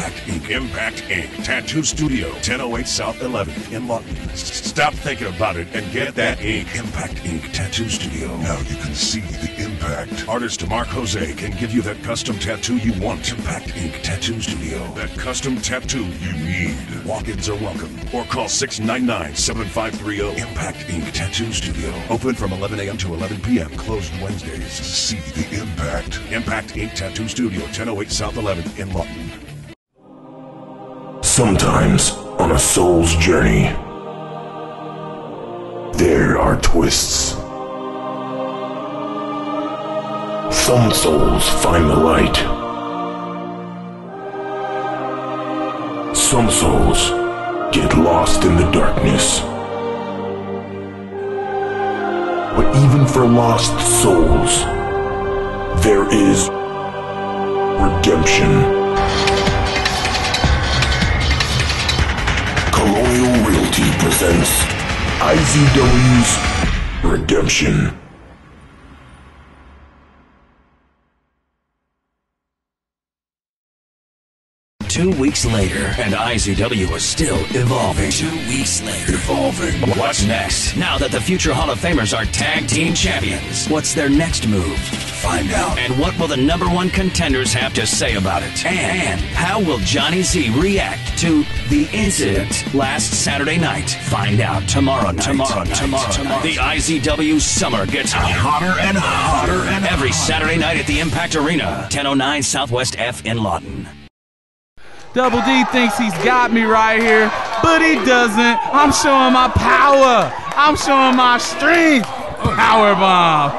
Impact Inc. Impact Inc. Tattoo Studio, 1008 South 11 in Lawton. Stop thinking about it and get that ink. Impact Inc. Tattoo Studio. Now you can see the impact. Artist Mark Jose can give you that custom tattoo you want. Impact Inc. Tattoo Studio. That custom tattoo you need. Walk-ins are welcome. Or call 699-7530. Impact Inc. Tattoo Studio. Open from 11 a.m. to 11 p.m. Closed Wednesdays. See the impact. Impact Inc. Tattoo Studio, 1008 South 11 in Lawton. Sometimes, on a soul's journey, there are twists. Some souls find the light. Some souls get lost in the darkness. But even for lost souls, there is redemption. Colonial Realty presents IZW's Redemption. Two weeks later, and IZW is still evolving. 2 weeks later, evolving. What's next? Now that the future Hall of Famers are tag team champions, what's their next move? Find out. And what will the #1 contenders have to say about it? And how will Johnny Z react to the incident last Saturday night? Find out tomorrow night. Tomorrow night. The IZW summer gets hotter and hotter and every Saturday night at the Impact Arena, 1009 Southwest F in Lawton. Double D thinks he's got me right here, but he doesn't. I'm showing my power. I'm showing my strength. Power bomb.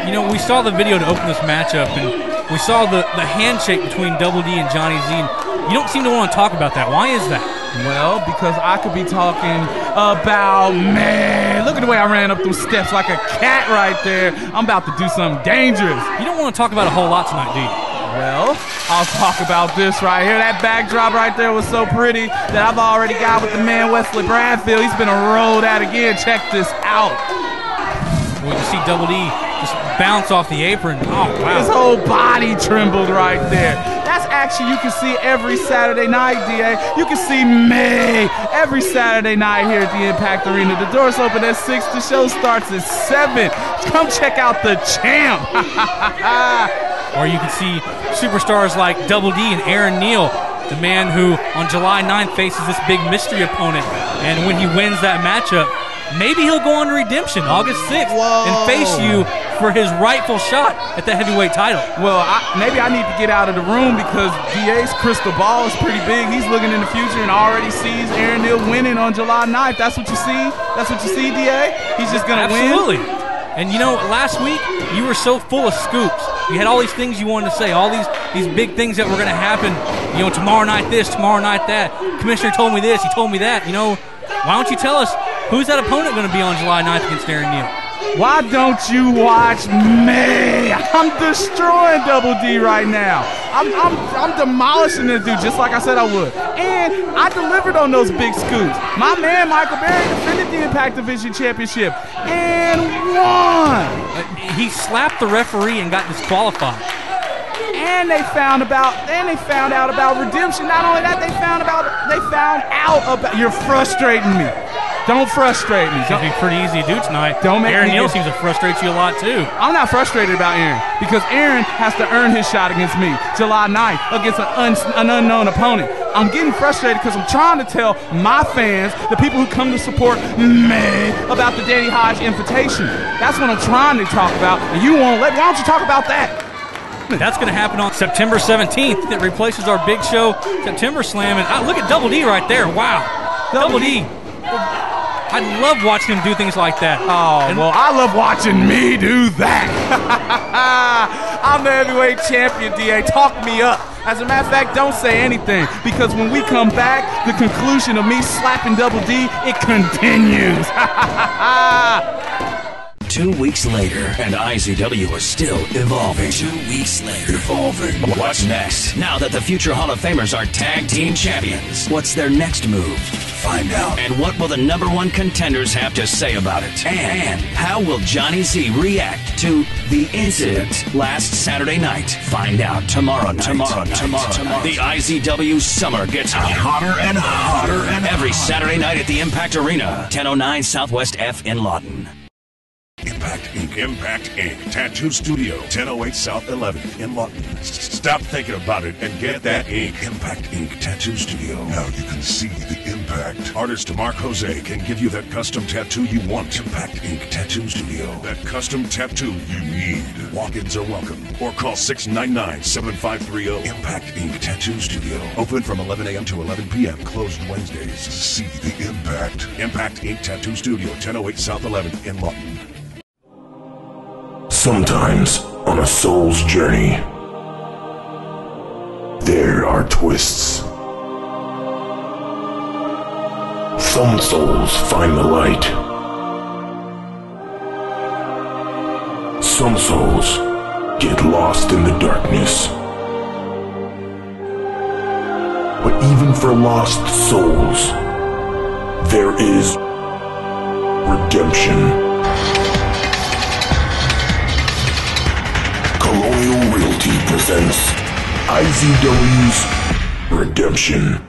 You know, we saw the video to open this matchup, and we saw the handshake between Double D and Johnny Z. And you don't seem to want to talk about that. Why is that? Well, because I could be talking about, man, look at the way I ran up those steps like a cat right there. I'm about to do something dangerous. You don't want to talk about a whole lot tonight, do you? Well, I'll talk about this right here. That backdrop right there was so pretty that I've already got with the man Wesley Bradfield. He's been rolled out again. Check this out. Well, you see Double D just bounce off the apron. Oh, wow. His whole body trembled right there. That's action you can see every Saturday night, DA. You can see me every Saturday night here at the Impact Arena. The doors open at 6. The show starts at 7. Come check out the champ. Or you can see superstars like Double D and Aaron Neal, the man who on July 9th faces this big mystery opponent. And when he wins that matchup, maybe he'll go on to Redemption August 6th and face you for his rightful shot at the heavyweight title. Well, maybe I need to get out of the room because DA's crystal ball is pretty big. He's looking in the future and already sees Aaron Neal winning on July 9th. That's what you see? That's what you see, DA? He's just going to win? Absolutely. And you know, last week, you were so full of scoops. You had all these things you wanted to say, all these big things that were going to happen. You know, tomorrow night this, tomorrow night that. Commissioner told me this, he told me that. You know, why don't you tell us who's that opponent going to be on July 9th against Aaron Neal? Why don't you watch me? I'm destroying Double D right now. I'm demolishing this dude just like I said I would. And I delivered on those big scoops. My man Michael Berry defended the Impact Division Championship and won. He slapped the referee and got disqualified. And they found out about Redemption. Not only that, they found out about. You're frustrating me. Don't frustrate me. It's going to be pretty easy to do tonight. Don't make Aaron me Neal seems to frustrate you a lot, too. I'm not frustrated about Aaron because Aaron has to earn his shot against me July 9th against an unknown opponent. I'm getting frustrated because I'm trying to tell my fans, the people who come to support me, about the Danny Hodge invitation. That's what I'm trying to talk about, and you won't let me. Why don't you talk about that? That's going to happen on September 17th. It replaces our big show, September Slam. And look at Double D right there. Wow. Double D. I love watching him do things like that. Oh, well, I love watching me do that. I'm the heavyweight champion, DA. Talk me up. As a matter of fact, don't say anything, because when we come back, the conclusion of me slapping Double D, it continues. 2 weeks later, and IZW is still evolving. 2 weeks later, evolving. What's next? Now that the future Hall of Famers are tag team champions, what's their next move? find out. And what will the #1 contenders have to say about it? And how will Johnny Z react to the incident last Saturday night? Find out tomorrow night. Tomorrow. The IZW Summer gets hotter and hotter and every Saturday night at the Impact Arena, 1009 Southwest F in Lawton. Impact Inc. Impact Inc. Tattoo Studio, 1008 South 11 in Lawton. Stop thinking about it and get that ink. Impact Inc. Tattoo Studio. Now you can see the impact. Artist Mark Jose can give you that custom tattoo you want. Impact Inc. Tattoo Studio. That custom tattoo you need. Walk-ins are welcome. Or call 699-7530. Impact Inc. Tattoo Studio. Open from 11 a.m. to 11 p.m. Closed Wednesdays. See the impact. Impact Inc. Tattoo Studio, 1008 South 11 in Lawton. Sometimes, on a soul's journey, there are twists. Some souls find the light. Some souls get lost in the darkness. But even for lost souls, there is redemption. Colonial Realty presents IZW's Redemption.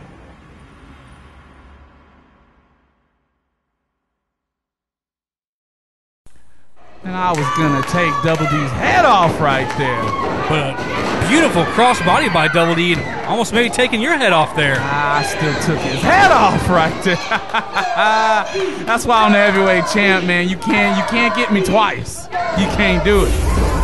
And I was gonna take Double D's head off right there. But a beautiful crossbody by Double D, and almost maybe taking your head off there. I still took his head off right there. That's why I'm the heavyweight champ, man. You can't get me twice. You can't do it.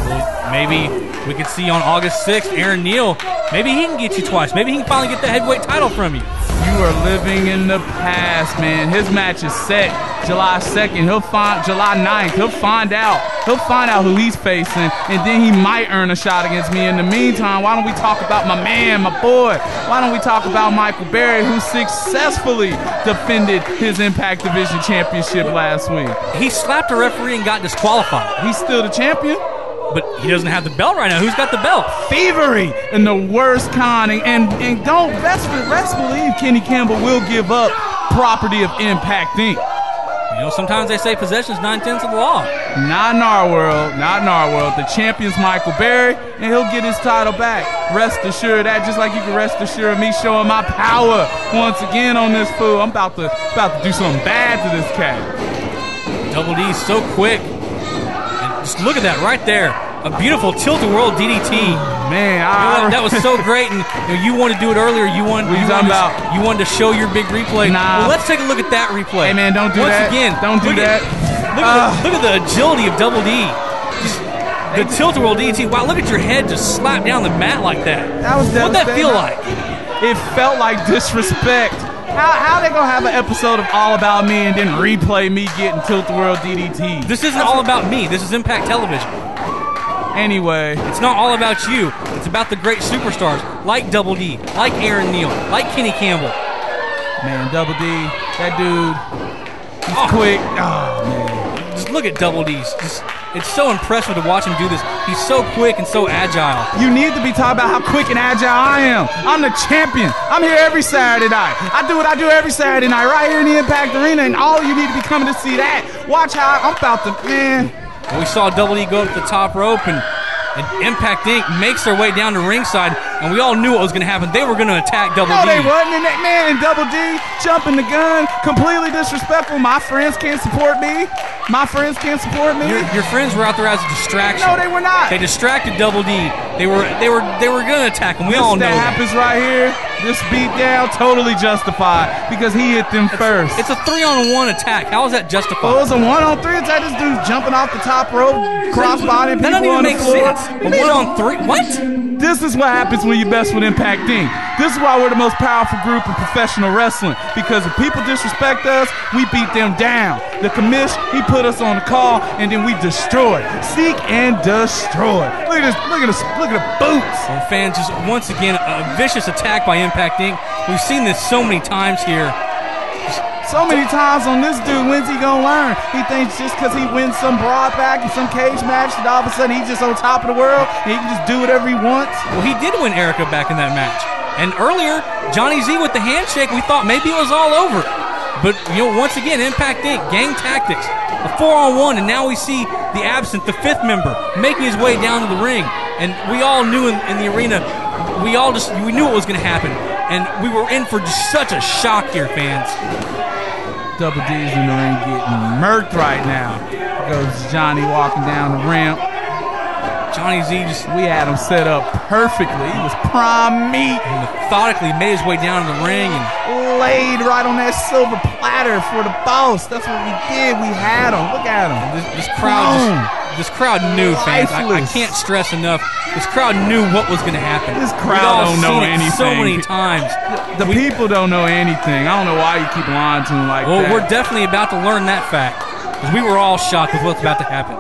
Well, maybe we could see on August 6th, Aaron Neal, maybe he can get you twice. Maybe he can finally get the heavyweight title from you. You are living in the past, man. His match is set July 2nd. July 9th. He'll find out who he's facing, and then he might earn a shot against me. In the meantime, why don't we talk about my man, my boy? Why don't we talk about Michael Berry, who successfully defended his Impact Division Championship last week? He slapped a referee and got disqualified. He's still the champion? But he doesn't have the belt right now. Who's got the belt? Thievery in the worst kind. And don't best believe Kenny Campbell will give up property of Impact Inc. You know, sometimes they say possession's 9/10 of the law. Not in our world. Not in our world. The champion's Michael Berry, and he'll get his title back. Rest assured of that, just like you can rest assured of me showing my power once again on this fool. I'm about to do something bad to this cat. Double D's so quick. Just look at that right there. A beautiful tilt-a-whirl DDT. Man, that was so great. And you wanted to do it earlier. You wanted to show your big replay. Nah. Well, let's take a look at that replay. Hey, man, don't do that. Once again, don't do that. Look at the agility of Double D. Just the tilt-a-whirl DDT. Wow, look at your head just slap down the mat like that. That was devastating. What'd that feel like? It felt like disrespect. How they gonna have an episode of All About Me and then replay me getting tilt-a-whirl DDT? This isn't all about me. This is Impact Television. Anyway, it's not all about you. It's about the great superstars like Double D, like Aaron Neal, like Kenny Campbell. Man, Double D, that dude, he's quick. Oh man, just look at Double D. It's so impressive to watch him do this. He's so quick and so agile. You need to be talking about how quick and agile I am. I'm the champion. I'm here every Saturday night. I do what I do every Saturday night right here in the Impact Arena, and all you need to be coming to see that. Watch how I'm about to, man. We saw Double D go up the top rope, and Impact Inc. makes their way down to ringside, and we all knew what was going to happen. They were going to attack Double D. No, they wasn't. And Double D jumping the gun, completely disrespectful. My friends can't support me. My friends can't support me. Your friends were out there as a distraction. No, they were not. They distracted Double D. They were going to attack him. We all know that happens right here. This beatdown totally justified because he hit them first. It's a 3-on-1 attack. How is that justified? Well, it was a 1-on-3 attack. This dude's jumping off the top rope, crossbody people that doesn't even on the make floor. sense. A 1-on-3? What? This is what happens when you mess with Impact Inc. This is why we're the most powerful group in professional wrestling, because if people disrespect us, we beat them down. The commish, he put us on the call, and then we destroy. Seek and destroy. Look at the boots. Well, fans, just once again, a vicious attack by Impact Inc. We've seen this so many times here. So many times on this dude, when's he gonna learn? He thinks just because he wins some broad back in some cage match that all of a sudden he's just on top of the world and he can just do whatever he wants. Well, he did win Erica back in that match. And earlier, Johnny Z with the handshake, we thought maybe it was all over. But, once again, Impact Inc., gang tactics, a 4-on-1, and now we see the absent, the fifth member, making his way down to the ring. And we all knew in the arena, we knew what was going to happen. And we were in for just such a shock here, fans. Double D's in the ring getting murked right now. Here goes Johnny walking down the ramp. Johnny Z we had him set up perfectly. He was prime meat. Methodically made his way down to the ring and laid right on that silver platter for the boss. That's what we did. We had him. Look at him. This crowd knew, fans. I can't stress enough. This crowd knew what was going to happen. This crowd don't know anything. So many times. The people don't know anything. I don't know why you keep lying to them like that. Well, we're definitely about to learn that fact because we were all shocked with what's about to happen.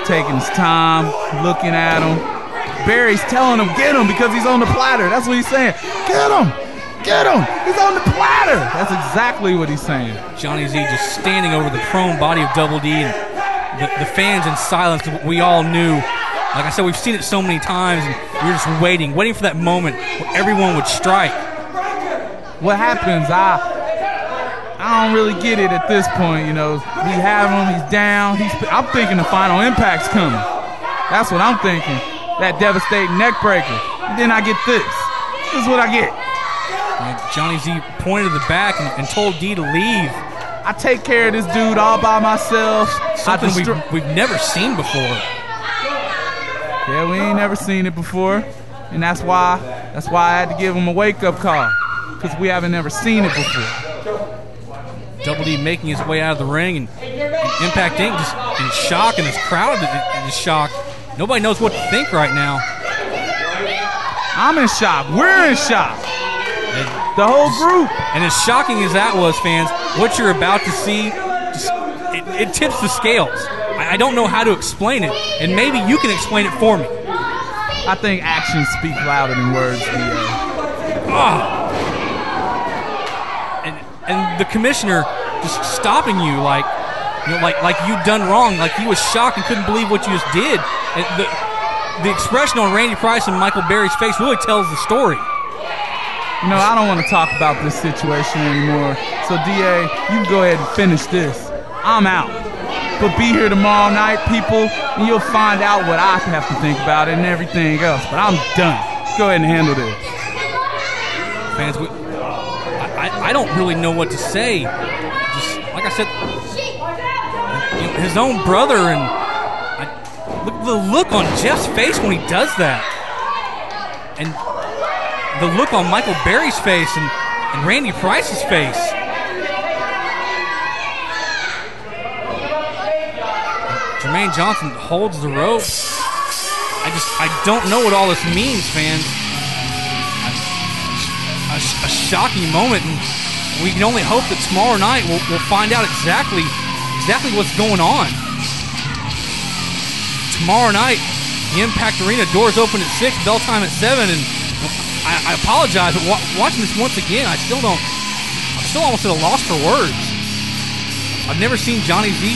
Taking his time, looking at him. Barry's telling him, get him, because he's on the platter. That's what he's saying. Get him! Get him! He's on the platter! That's exactly what he's saying. Johnny Z just standing over the prone body of Double D, and the fans in silence. We all knew. Like I said, we've seen it so many times, and we were just waiting for that moment where everyone would strike. What happens? I don't really get it at this point, We have him, he's down. I'm thinking the final impact's coming. That's what I'm thinking. That devastating neck breaker. And then I get this. This is what I get. And Johnny Z pointed to the back and told D to leave. I take care of this dude all by myself. Something we've never seen before. Yeah, we ain't never seen it before. And that's why I had to give him a wake-up call. Because we haven't never seen it before. Double D making his way out of the ring, and Impact Inc. just in shock, and this crowd is shocked. Nobody knows what to think right now. I'm in shock. We're in shock. The whole group. And as shocking as that was, fans, what you're about to see, it tips the scales. I don't know how to explain it, and maybe you can explain it for me. I think actions speak louder than words, DA. And the commissioner just stopping you like you'd done wrong, like he was shocked and couldn't believe what you just did. And the expression on Randy Price and Michael Berry's face really tells the story. I don't want to talk about this situation anymore. So, DA, you can go ahead and finish this. I'm out. But be here tomorrow night, people, and you'll find out what I have to think about it and everything else. But I'm done. Go ahead and handle this. Fans, I don't really know what to say. Just like I said, his own brother, and look at the look on Jeff's face when he does that, and the look on Michael Berry's face and Randy Price's face. Jermaine Johnson holds the rope. I don't know what all this means, fans. A shocking moment, and we can only hope that tomorrow night we'll find out exactly what's going on. Tomorrow night, the Impact Arena doors open at 6, bell time at 7, and I apologize, but watching this once again, I'm still almost at a loss for words. I've never seen Johnny Z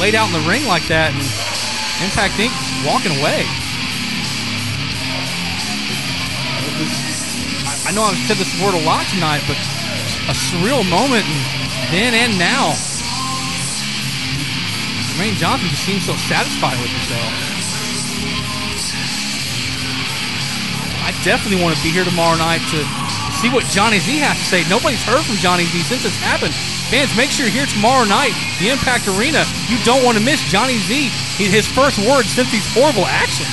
laid out in the ring like that, and Impact Inc. walking away. I know I've said this word a lot tonight, but a surreal moment, and then and now. Jermaine Johnson just seems so satisfied with himself. I definitely want to be here tomorrow night to see what Johnny Z has to say. Nobody's heard from Johnny Z since it's happened. Fans, make sure you're here tomorrow night, the Impact Arena. You don't want to miss Johnny Z, his first words since these horrible actions.